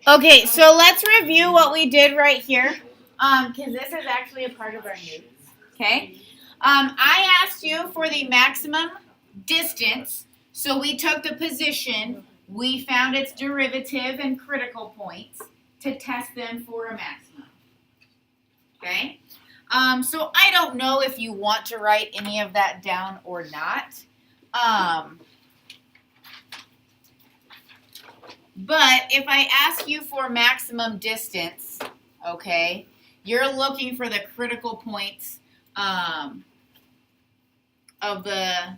Okay, so let's review what we did right here, because this is actually a part of our notes. Okay, I asked you for the maximum distance, so we took the position, we found its derivative and critical points to test them for a maximum. Okay, so I don't know if you want to write any of that down or not. But if I ask you for maximum distance, okay, you're looking for the critical points of the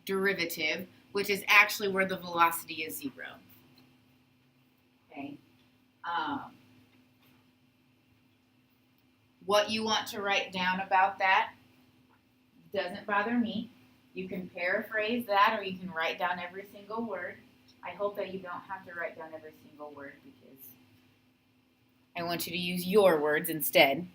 derivative, which is actually where the velocity is 0. Okay. What you want to write down about that doesn't bother me. You can paraphrase that, or you can write down every single word. I hope that you don't have to write down every single word because I want you to use your words instead.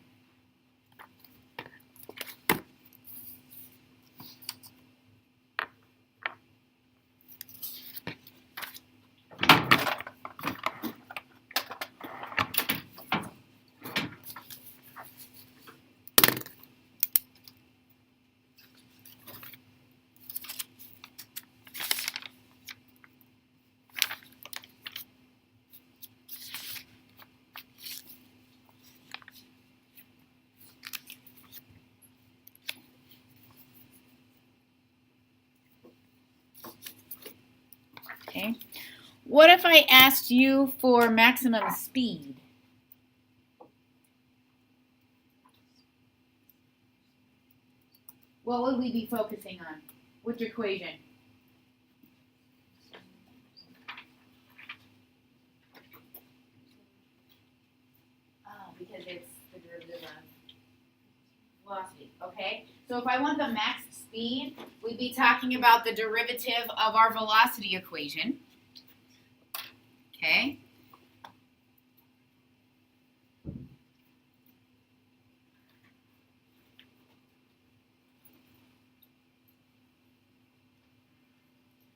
Okay. What if I asked you for maximum speed? What would we be focusing on? Which equation? Oh, because it's the derivative of velocity. Okay. So if I want the max speed, we'd be talking about the derivative of our velocity equation. Okay.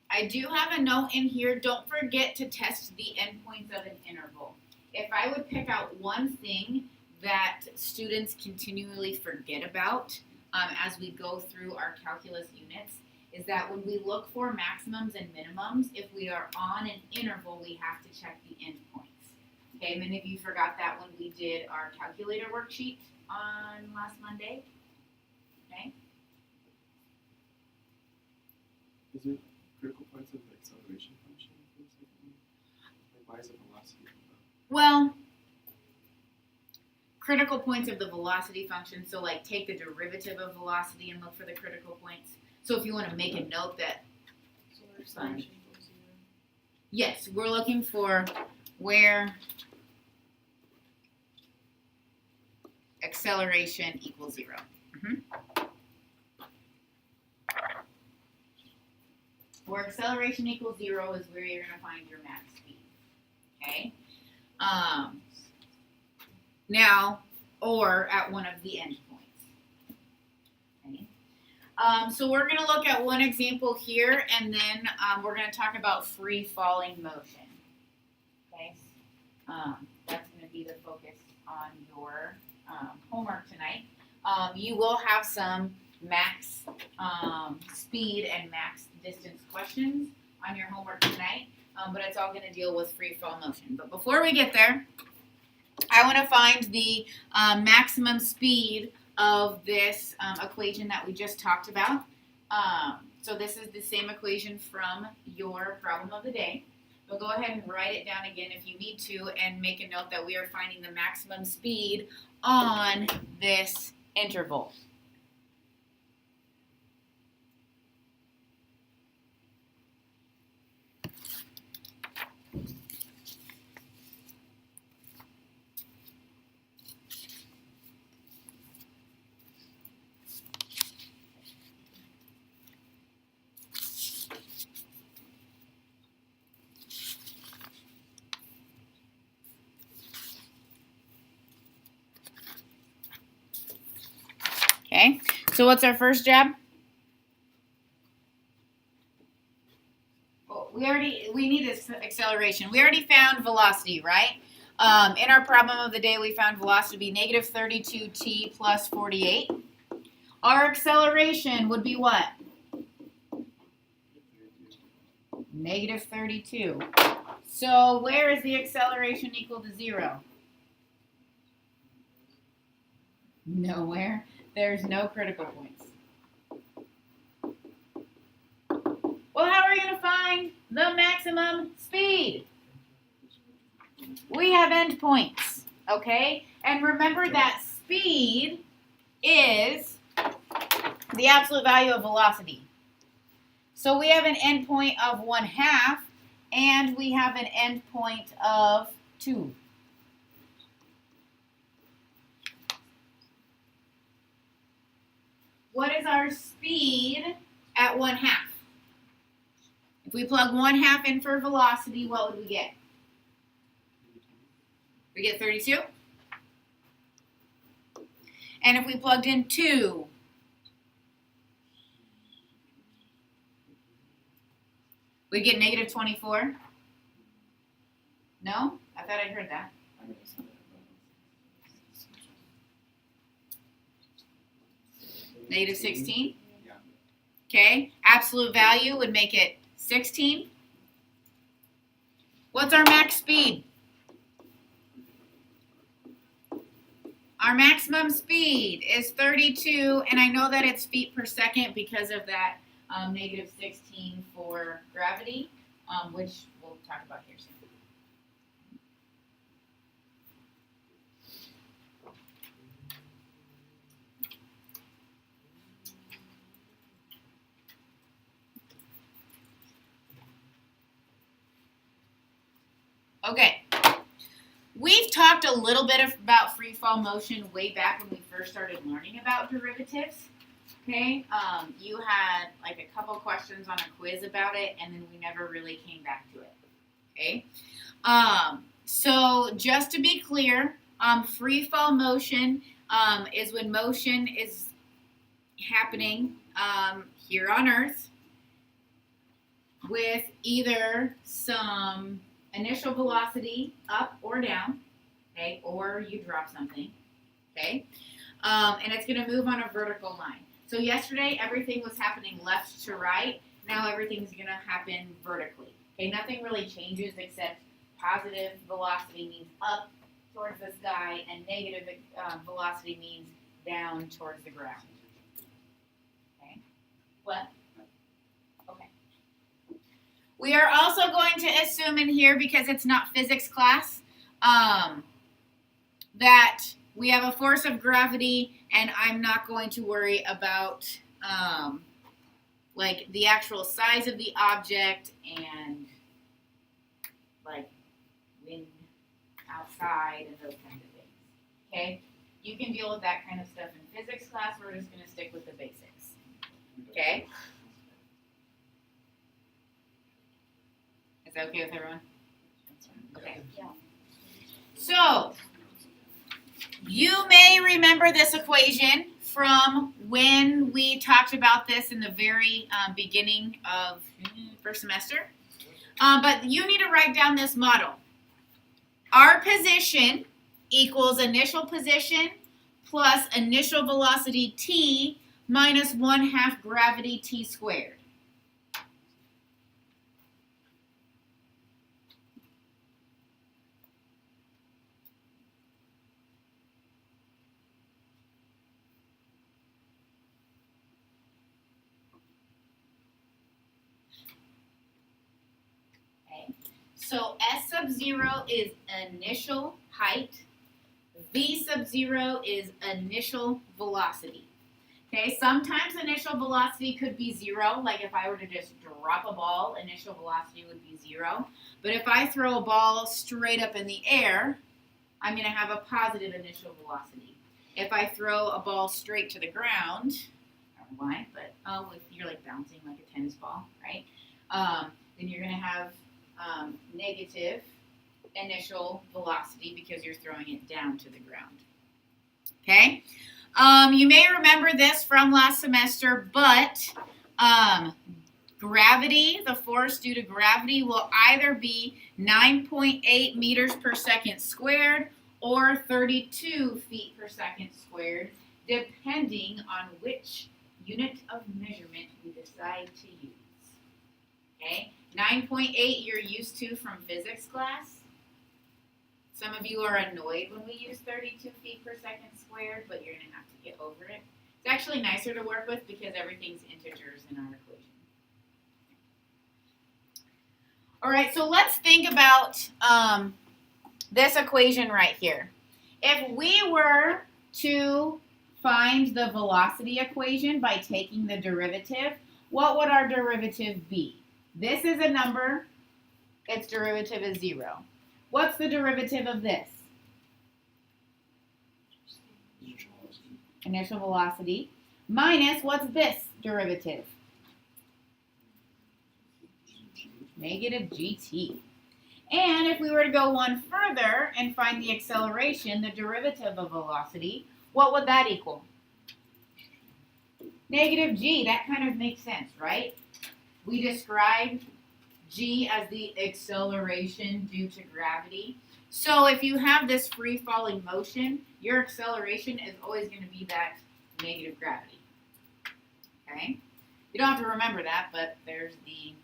I do have a note in here. Don't forget to test the endpoints of an interval. If I would pick out one thing that students continually forget about as we go through our calculus units, is that when we look for maximums and minimums, if we are on an interval, we have to check the endpoints. Okay, many of you forgot that when we did our calculator worksheet on last Monday. Okay. Is it critical points of the acceleration function? Like why is it velocity? Well, critical points of the velocity function, so like take the derivative of velocity and look for the critical points. So if you want to make a note that, yes, we're looking for where acceleration equals 0. Where acceleration equals 0 is where you're going to find your max speed. Okay? Now, or at one of the endpoints. Okay? So we're going to look at one example here, and then we're going to talk about free-falling motion. Okay? That's going to be the focus on your homework tonight. You will have some max speed and max distance questions on your homework tonight, but it's all going to deal with free fall motion. But before we get there, I want to find the maximum speed of this equation that we just talked about. So this is the same equation from your problem of the day. But go ahead and write it down again if you need to, and make a note that we are finding the maximum speed on this interval. Okay, so what's our first job? Well, we need this acceleration. We already found velocity, right? In our problem of the day, we found velocity to be negative 32t plus 48. Our acceleration would be what? Negative 32. So where is the acceleration equal to 0? Nowhere. There's no critical points. Well, how are we going to find the maximum speed? We have endpoints, okay? And remember that speed is the absolute value of velocity. So we have an endpoint of 1/2, and we have an endpoint of 2. What is our speed at 1/2? If we plug 1/2 in for velocity, what would we get? We get 32. And if we plugged in 2, we get negative 24. No? I thought I heard that. Negative 16? Yeah. Okay. Absolute value would make it 16. What's our max speed? Our maximum speed is 32, and I know that it's feet per second because of that negative 16 for gravity, which we'll talk about here soon. Okay. We've talked a little bit about free fall motion way back when we first started learning about derivatives. Okay, you had like a couple questions on a quiz about it, and then we never really came back to it. Okay, so just to be clear, free fall motion is when motion is happening here on Earth with either some initial velocity up or down, okay, or you drop something, okay, and it's going to move on a vertical line. So yesterday, everything was happening left to right. Now everything's going to happen vertically. Okay, nothing really changes except positive velocity means up towards the sky, and negative velocity means down towards the ground. Okay, what? Okay. We are also going to assume in here, because it's not physics class, that we have a force of gravity, and I'm not going to worry about like the actual size of the object and like wind outside and those kinds of things. Okay? You can deal with that kind of stuff in physics class. We're just going to stick with the basics. Okay? Is that okay with everyone? Okay. Yeah. So, you may remember this equation from when we talked about this in the very beginning of first semester. But you need to write down this model. Our position equals initial position plus initial velocity t minus 1/2 gravity t squared. So S sub 0 is initial height. V sub 0 is initial velocity. Okay, sometimes initial velocity could be 0. Like if I were to just drop a ball, initial velocity would be 0. But if I throw a ball straight up in the air, I'm going to have a positive initial velocity. If I throw a ball straight to the ground, I don't know why, but if you're like bouncing like a tennis ball, right? Then you're going to have negative initial velocity because you're throwing it down to the ground. Okay? You may remember this from last semester, but gravity, the force due to gravity, will either be 9.8 meters per second squared or 32 feet per second squared, depending on which unit of measurement we decide to use. Okay, 9.8 you're used to from physics class. Some of you are annoyed when we use 32 feet per second squared, but you're going to have to get over it. It's actually nicer to work with because everything's integers in our equation. All right, so let's think about this equation right here. If we were to find the velocity equation by taking the derivative, what would our derivative be? This is a number, its derivative is 0. What's the derivative of this? Initial velocity. Minus, what's this derivative? Negative gt. And if we were to go one further and find the acceleration, the derivative of velocity, what would that equal? Negative g. That kind of makes sense, right? We described g as the acceleration due to gravity. So if you have this free-falling motion, your acceleration is always going to be that negative gravity. Okay? You don't have to remember that, but there's the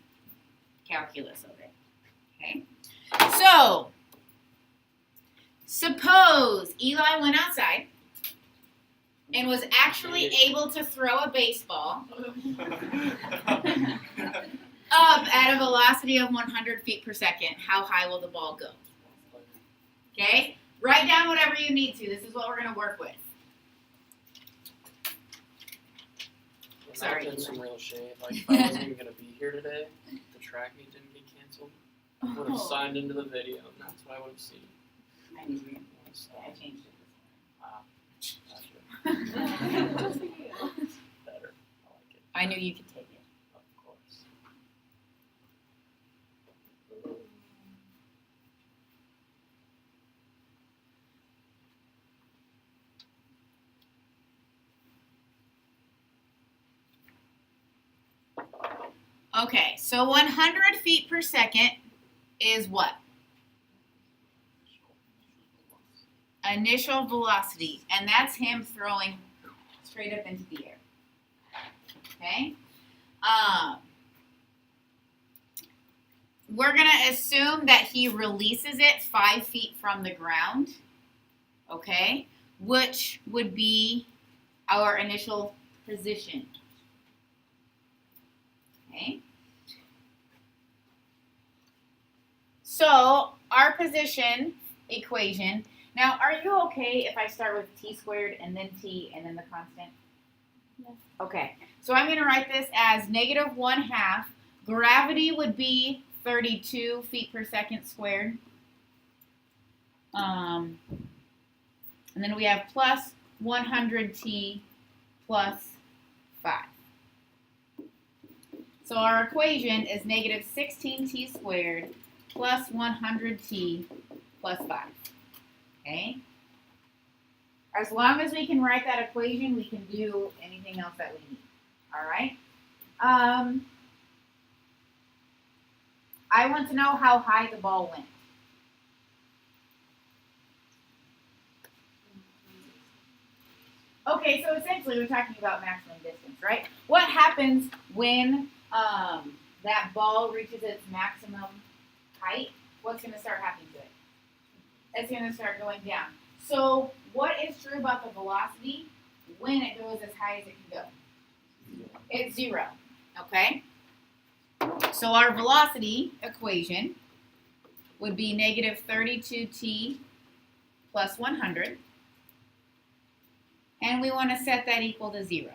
calculus of it. Okay? So, suppose Eli went outside and was actually able to throw a baseball up at a velocity of 100 feet per second. How high will the ball go? Okay? Write down whatever you need to. This is what we're going to work with. Sorry. That's some real shade. Like, if I wasn't even going to be here today, the track meet didn't get canceled, I would have signed into the video, and that's what I would have seen. I need to I changed it. Gotcha. Better. I like it. I knew you could take it. Of course. Okay, so 100 feet per second is what? Initial velocity, and that's him throwing straight up into the air. Okay? We're going to assume that he releases it 5 feet from the ground, okay? Which would be our initial position. Okay? So, our position equation. Now, are you okay if I start with t squared and then t and then the constant? Yes. Okay, so I'm going to write this as negative 1/2. Gravity would be 32 feet per second squared. And then we have plus 100t plus 5. So our equation is negative 16t squared plus 100t plus 5. Okay? As long as we can write that equation, we can do anything else that we need. All right? I want to know how high the ball went. Okay, so essentially we're talking about maximum distance, right? What happens when that ball reaches its maximum height? What's going to start happening to it? It's going to start going down. So what is true about the velocity when it goes as high as it can go? It's 0, okay? So our velocity equation would be negative 32t plus 100. And we want to set that equal to 0.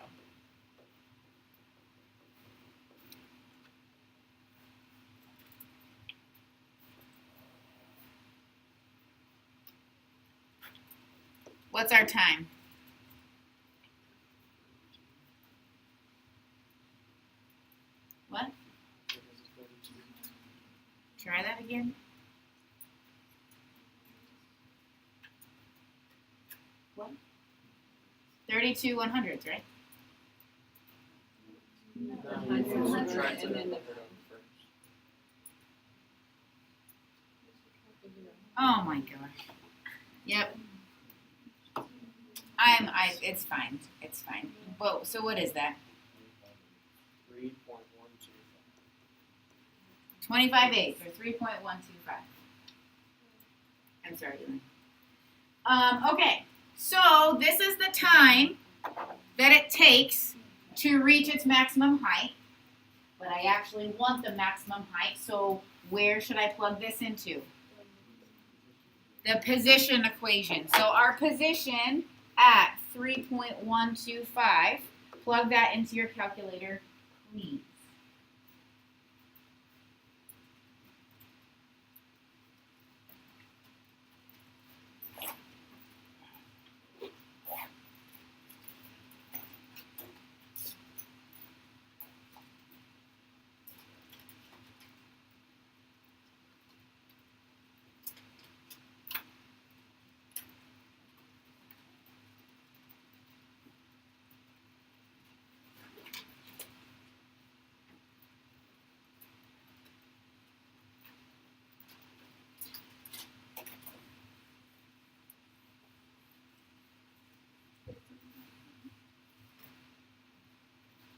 What's our time? What? Try that again. What? 32 100s, right? No, you can subtract it and look it up first. Oh my gosh. Yep. It's fine. It's fine. Whoa, so what is that? 3.125. 25/8 or 3.125. I'm sorry, Elaine. Okay, so this is the time that it takes to reach its maximum height. But I actually want the maximum height, so where should I plug this into? The position equation. So our position at 3.125, plug that into your calculator, please.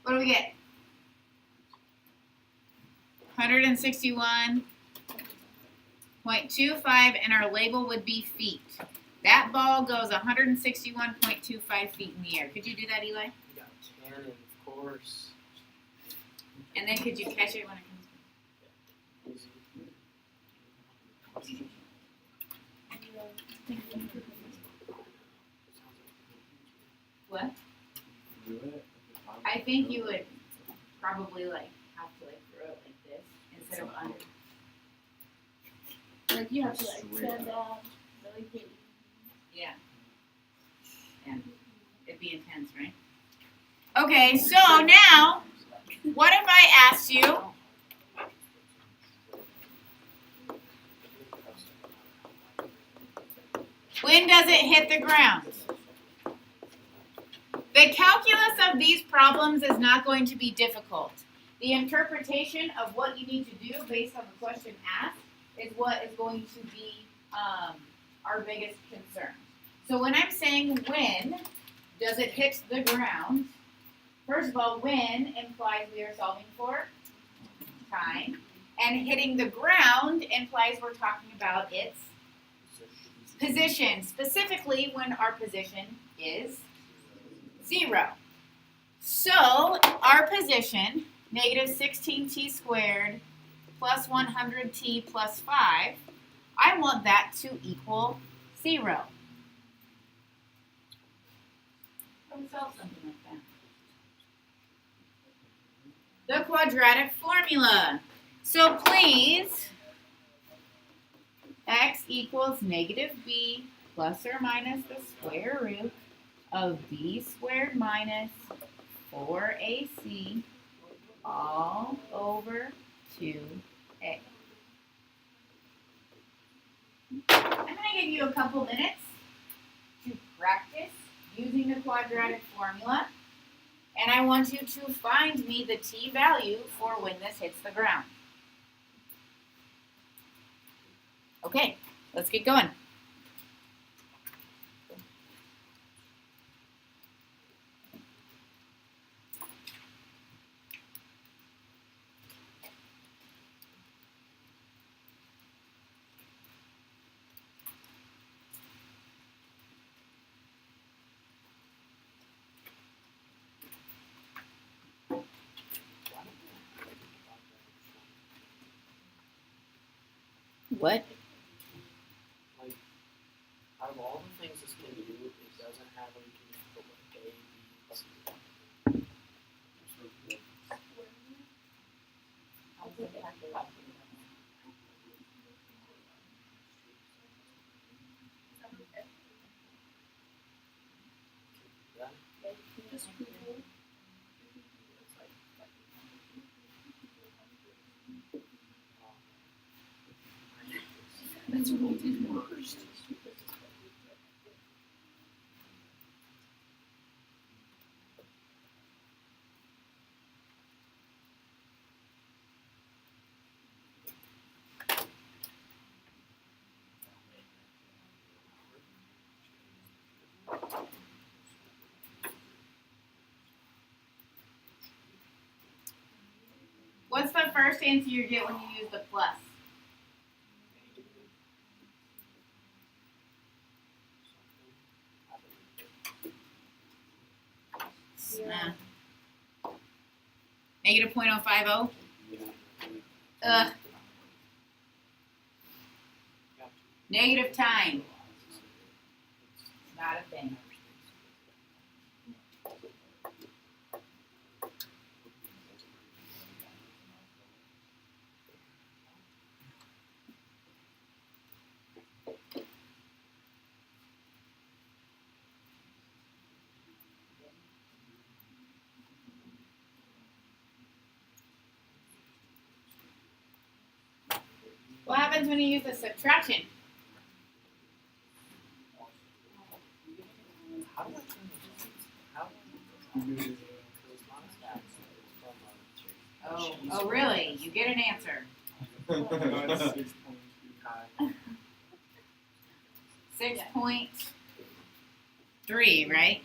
What do we get? 161.25, and our label would be feet. That ball goes 161.25 feet in the air. Could you do that, Eli? You got cannon, of course. And then could you catch it when it comes Easy. What? Do it at the bottom. I think you would probably have to throw it like this instead of under. Like you have to Straight stand down, really get. Yeah. Yeah. It'd be intense, right? Okay, so now, what if I asked you, when does it hit the ground? The calculus of these problems is not going to be difficult. The interpretation of what you need to do based on the question asked is what is going to be our biggest concern. So when I'm saying when does it hit the ground, first of all, when implies we are solving for time, and hitting the ground implies we're talking about its position, specifically when our position is 0. So our position, negative 16t squared plus 100t plus 5, I want that to equal 0. How do we solve something like that? The quadratic formula. So please, x equals negative b plus or minus the square root of b squared minus 4ac all over 2a. I'm going to give you a couple minutes to practice using the quadratic formula, and I want you to find me the t value for when this hits the ground. Okay, let's get going. What? Like, out of all the things this can do, it doesn't have where you can just put like A, B, C. Yeah. Just Google. That's really worst. first answer you get when you use the plus? Yeah. Negative 0.050? Ugh. Negative time. Not a thing. What happens when you use the subtraction? How do I turn this? How do Oh, really? You get an answer. No, it's 6.2. 6.3, right?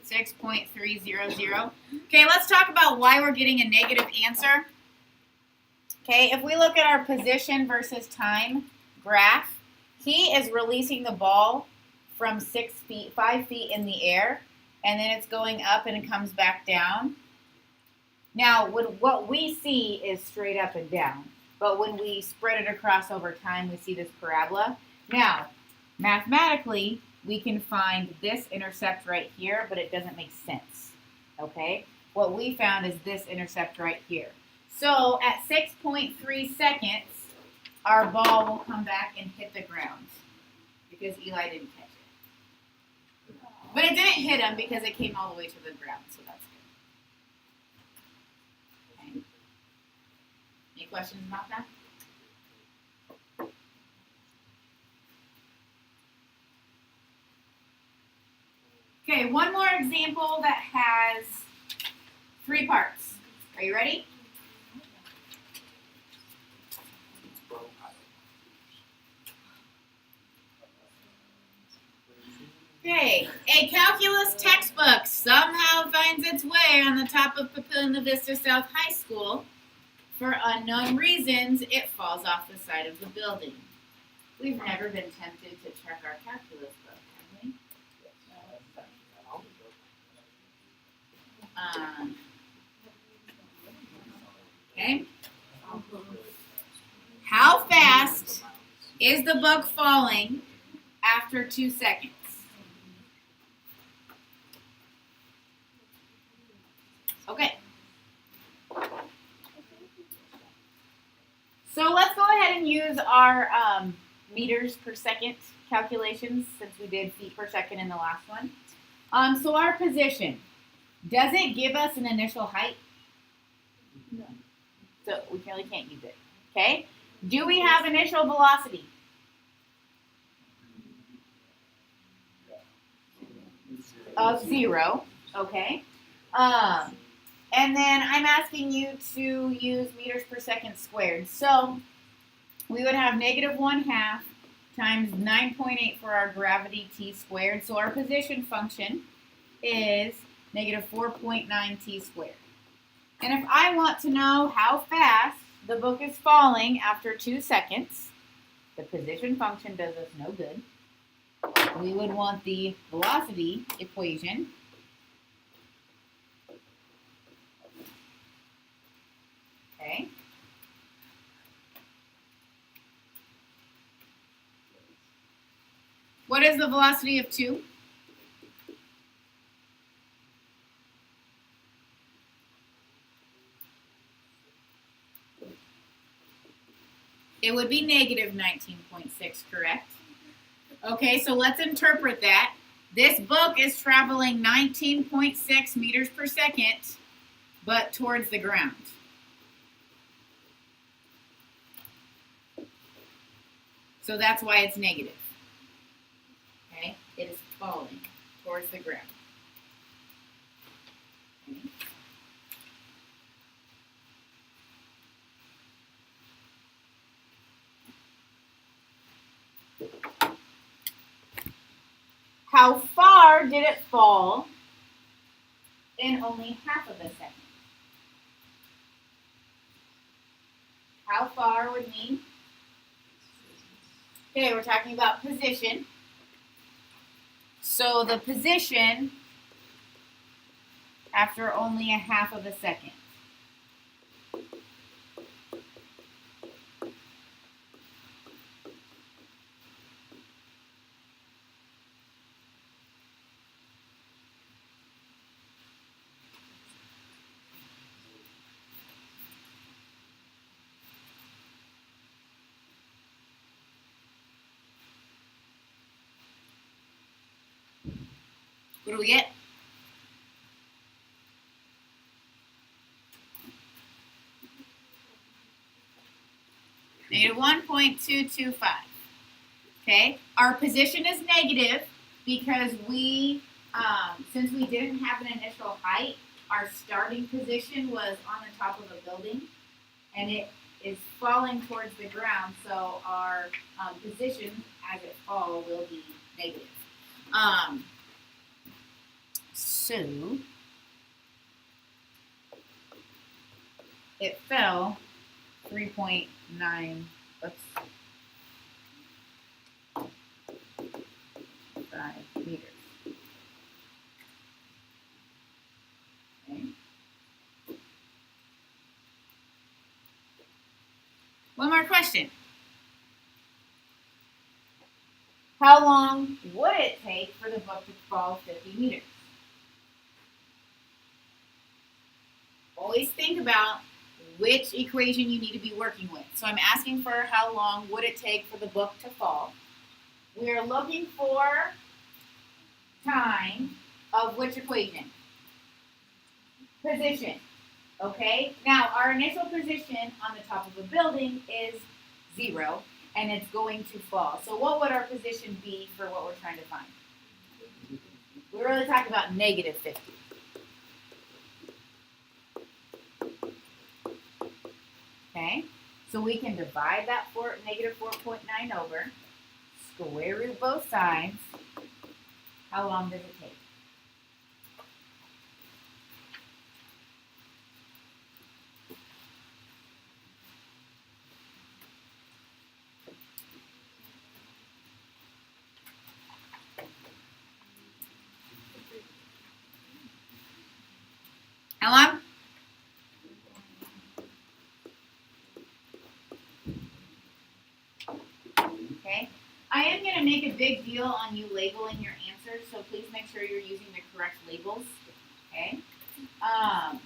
6.300. Okay, let's talk about why we're getting a negative answer. Okay, if we look at our position versus time graph, he is releasing the ball from 5 feet in the air, and then it's going up and it comes back down. Now, what we see is straight up and down, but when we spread it across over time, we see this parabola. Now, mathematically, we can find this intercept right here, but it doesn't make sense, okay? What we found is this intercept right here. So at 6.3 seconds, our ball will come back and hit the ground because Eli didn't catch it. But it didn't hit him because it came all the way to the ground, so that's good. Okay. Any questions about that? Okay, one more example that has 3 parts. Are you ready? Okay, a calculus textbook somehow finds its way on the top of Papillion Vista South High School. For unknown reasons, it falls off the side of the building. We've never been tempted to check our calculus book, have we? Okay. How fast is the book falling after 2 seconds? Okay. So let's go ahead and use our meters per second calculations since we did feet per second in the last one. So our position, does it give us an initial height? No. So we really can't use it. Okay. Do we have initial velocity? Of 0. Okay. And then I'm asking you to use meters per second squared. So we would have negative 1/2 times 9.8 for our gravity t squared. So our position function is negative 4.9 t squared. And if I want to know how fast the book is falling after 2 seconds, the position function does us no good. We would want the velocity equation. Okay. What is the velocity of 2? It would be negative 19.6, correct? Okay, so let's interpret that. This book is traveling 19.6 meters per second, but towards the ground. So that's why it's negative. Okay, it is falling towards the ground. Okay. How far did it fall in only half of a second? how far would mean? Okay, we're talking about position. So the position after only a half of a second. What do we get? Negative 1.225. Okay, our position is negative because since we didn't have an initial height, our starting position was on the top of a building, and it is falling towards the ground, so our position as it falls will be negative. So it fell 3.9. Oops. 5 meters. Okay. One more question. How long would it take for the book to fall 50 meters? Always think about which equation you need to be working with. So I'm asking for how long would it take for the book to fall. We're looking for time of which equation? Position. Okay? Now, our initial position on the top of a building is 0, and it's going to fall. So what would our position be for what we're trying to find? We're really talking about negative 50. Okay? So we can divide that negative 4.9 over, square root both sides. How long does it take? How long? Okay. I am going to make a big deal on you labeling your answers, so please make sure you're using the correct labels. Okay. I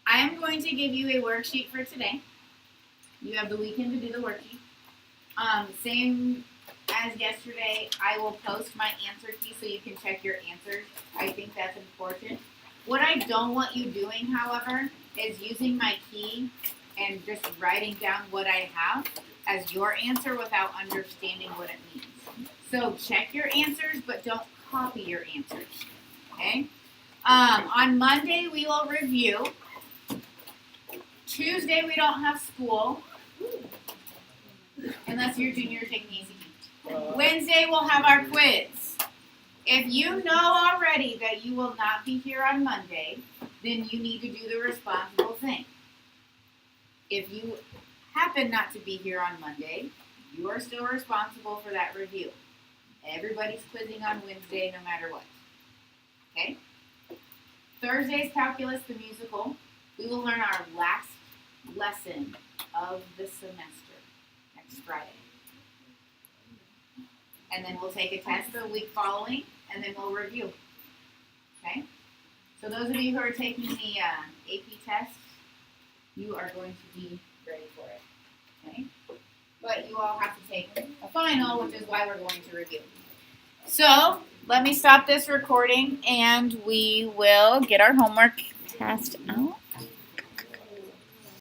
am going to give you a worksheet for today. You have the weekend to do the worksheet. Same as yesterday, I will post my answer key so you can check your answers. I think that's important. What I don't want you doing, however, is using my key and just writing down what I have as your answer without understanding what it means. So check your answers, but don't copy your answers. Okay? On Monday, we will review. Tuesday, we don't have school. Unless you're junior taking the ACT. Wednesday, we'll have our quiz. If you know already that you will not be here on Monday, then you need to do the responsible thing. If you happen not to be here on Monday, you are still responsible for that review. Everybody's quizzing on Wednesday no matter what. Okay? Thursday's calculus, the musical. We will learn our last lesson of the semester next Friday. And then we'll take a test the week following, and then we'll review. Okay? So those of you who are taking the AP test, you are going to be ready for it. Okay? But you all have to take a final, which is why we're going to review. So let me stop this recording, and we will get our homework test out.